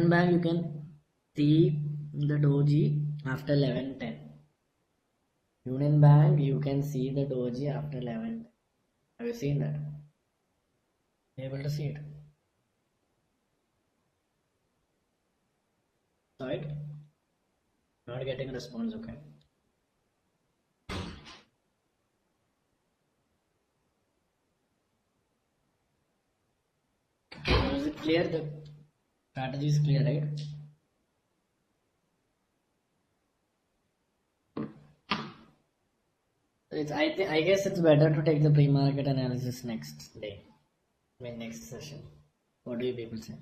Union Bank you can see the doji after 11:10. Union Bank you can see the doji after 11. Have you seen that? Able to see it? Saw it? Not getting response, okay. So is it clear? The strategy is clear, right? I guess it's better to take the pre-market analysis next day. Next session. What do you people say?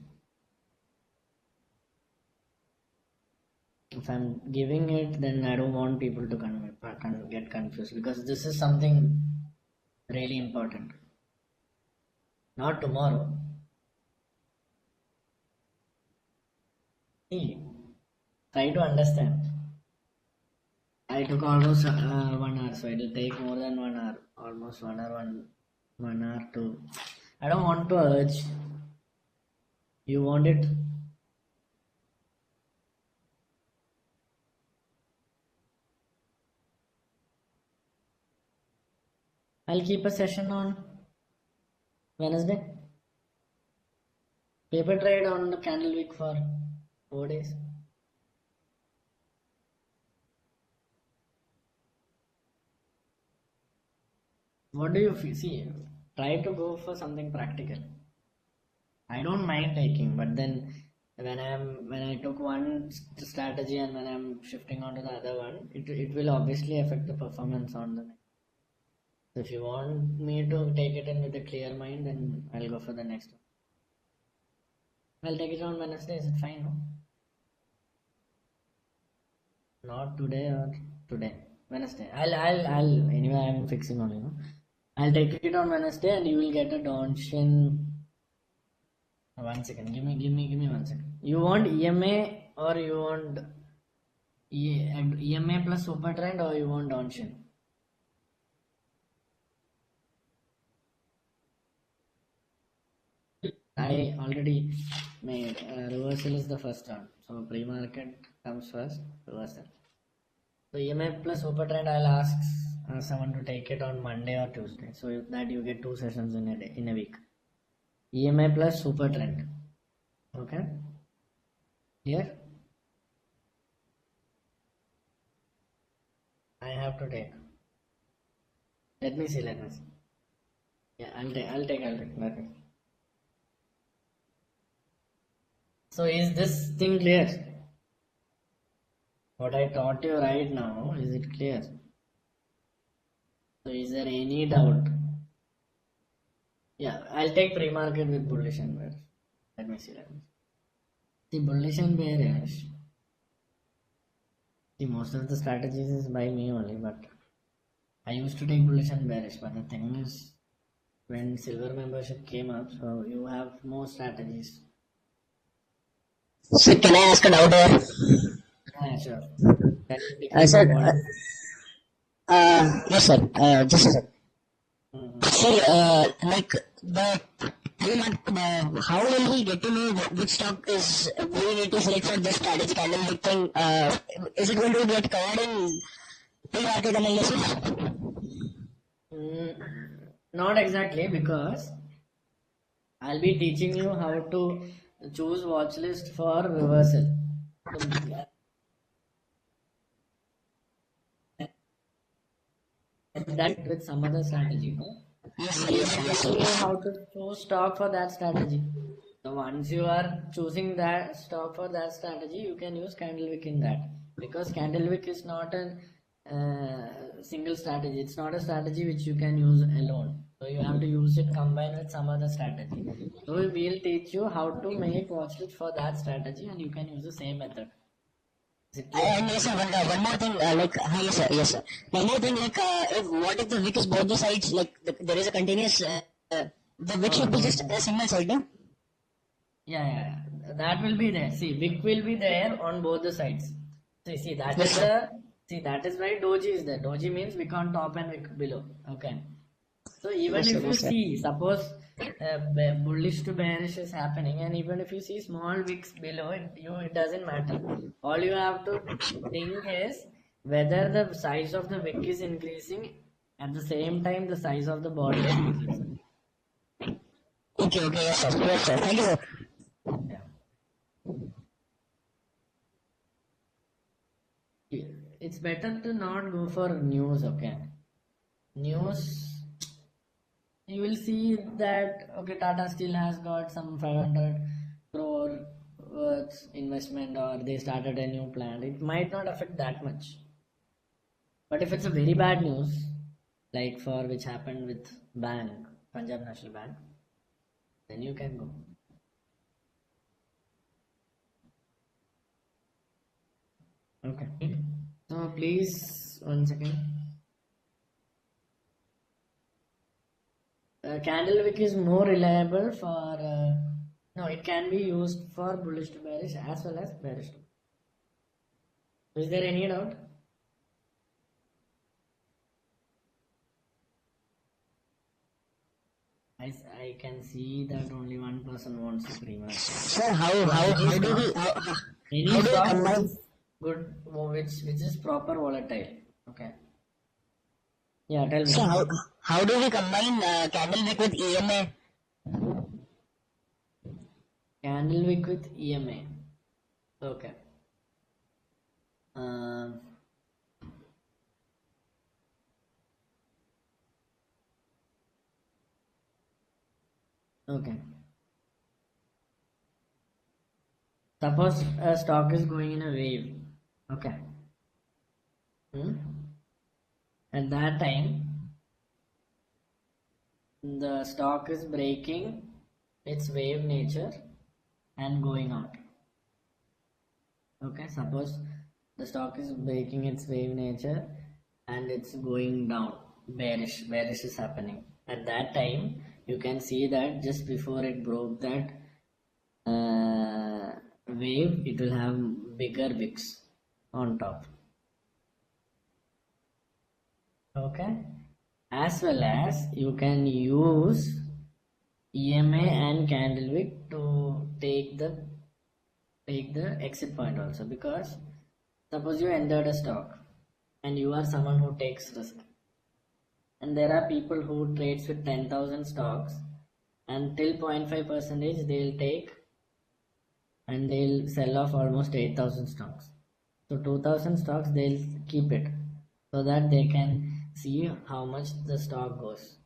If I'm giving it, then I don't want people to get confused, because this is something really important. Not tomorrow. See, try to understand. I took almost 1 hour, so it will take more than 1 hour, almost 1 hour, 1 hour to. I don't want to urge. You want it? I'll keep a session on Wednesday. Paper trade on the candle week for 4 days. What do you feel? See, try to go for something practical. I don't mind taking, but then when I took one strategy and when I'm shifting on to the other one, it will obviously affect the performance on the next. So if you want me to take it in with a clear mind, then I'll go for the next one. I'll take it on Wednesday. Is it fine? No? Not today or today. Wednesday. I'll anyway I'm fixing on, I'll take it on Wednesday and you will get a Donshin. 1 second. Give me 1 second. You want EMA or you want EMA plus super trend, or you want Donshin? I already made reversal is the first round. So pre-market comes first, reversal. So EMA plus super trend, I'll ask someone to take it on Monday or Tuesday, so that you get 2 sessions in a week. EMA plus super trend. Okay. Here I have to take. Let me see. Yeah, I'll take. Okay. So is this thing clear? What I taught you right now, is it clear? So is there any doubt? Yeah, I'll take pre-market with bullish and bearish. Let me see. See, bullish and bearish. See, most of the strategies is by me only, but I used to take bullish and bearish. But the thing is, when silver membership came up, so you have more strategies. So can I ask a doubt here? Yeah, sure. Sir, yes, sir. Just a sec. Sir, like the how will we get to know which stock is we need to select for this strategy candle thing? Is it going to get covered in pre-market analysis? Not exactly, because I'll be teaching you how to choose watch list for reversal. That with some other strategy, no? Yes. How to choose stock for that strategy. So once you are choosing that stock for that strategy, you can use Candlewick in that, because Candlewick is not a single strategy. It's not a strategy which you can use alone. So you have to use it combined with some other strategy. So we will teach you how to make watch list for that strategy, and you can use the same method. And yes, sir, one more thing, yes, sir. One more thing, what if the wick is both the sides, there is a continuous, the wick should be just a single side, no? Yeah, that will be there. See, wick will be there on both the sides. See, that is that is why doji is there. Doji means wick on top and wick below. Okay. So even Yes, if sir, you yes, sir. see, suppose bullish to bearish is happening, and even if you see small wicks below it, it doesn't matter. All you have to think is whether the size of the wick is increasing at the same time the size of the body is decreasing. Okay, okay, yes, sir. Yes, sir. Thank you, sir. Yeah. It's better to not go for news. Okay, news, you will see that okay, Tata still has got some 500 crore worth investment, or they started a new plant. It might not affect that much. But if it's a very bad news, like for which happened with bank, Punjab National Bank, then you can go. Okay. So please, 1 second. Candle wick is more reliable for no, it can be used for bullish to bearish as well as bearish to. Is there any doubt? I can see that only one person wants to pre-market. Sir, how So how any how do we stock, how any do we stock which combine? is good, which is proper volatile. Okay. Yeah, tell Sir, me. how do we combine candle wick with EMA? Candle wick with EMA. Okay. Um, okay. Suppose a stock is going in a wave. Okay. At that time, the stock is breaking its wave nature and going out. Okay. Suppose the stock is breaking its wave nature and it's going down. Bearish is happening. At that time, you can see that just before it broke that wave, it will have bigger wicks on top. Okay, as well as you can use EMA and candle wick to take the exit point also, because suppose you entered a stock and you are someone who takes risk, and there are people who trades with 10,000 stocks, and till 0.5 percentage they'll take and they'll sell off almost 8,000 stocks. So 2,000 stocks they'll keep it so that they can see how much the stock goes.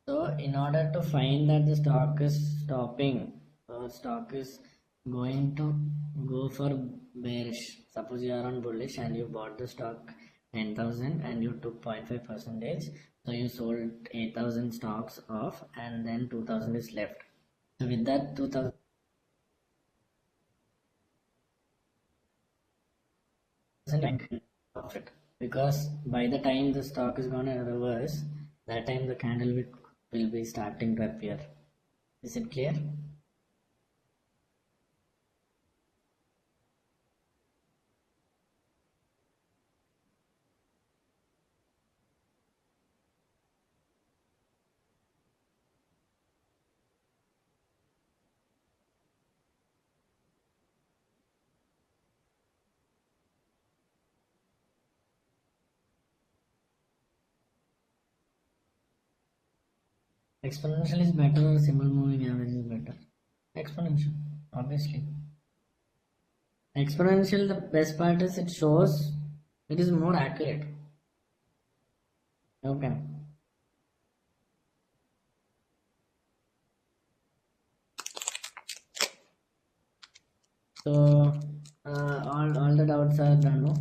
So in order to find that the stock is stopping or stock is going to go for bearish, suppose you are on bullish and you bought the stock 10,000 and you took 0.5 percentage, so you sold 8,000 stocks off and then 2,000 is left. So with that 2,000 profit, because by the time the stock is gonna reverse, that time the candle will be starting to appear. Is it clear? Exponential is better or simple moving average is better? Exponential, obviously. Exponential, the best part is it shows it is more accurate. Okay. So all the doubts are done, no?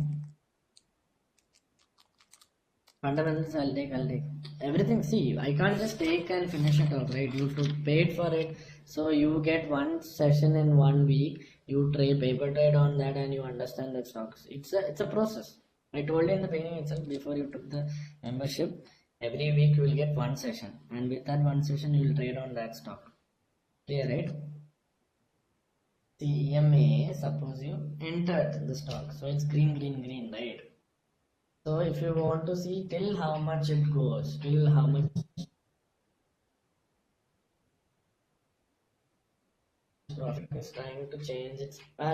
Fundamentals I'll take. Everything. See, I can't just take and finish it all, right? You paid for it, so you get one session in 1 week. You paper trade on that, and you understand the stocks. It's a process. I told you in the beginning itself, before you took the membership. Every week you will get one session, and with that one session you will trade on that stock. Clear, right? CMA, suppose you entered the stock, so it's green, right? So if you want to see till how much it goes, till how much stock is trying to change its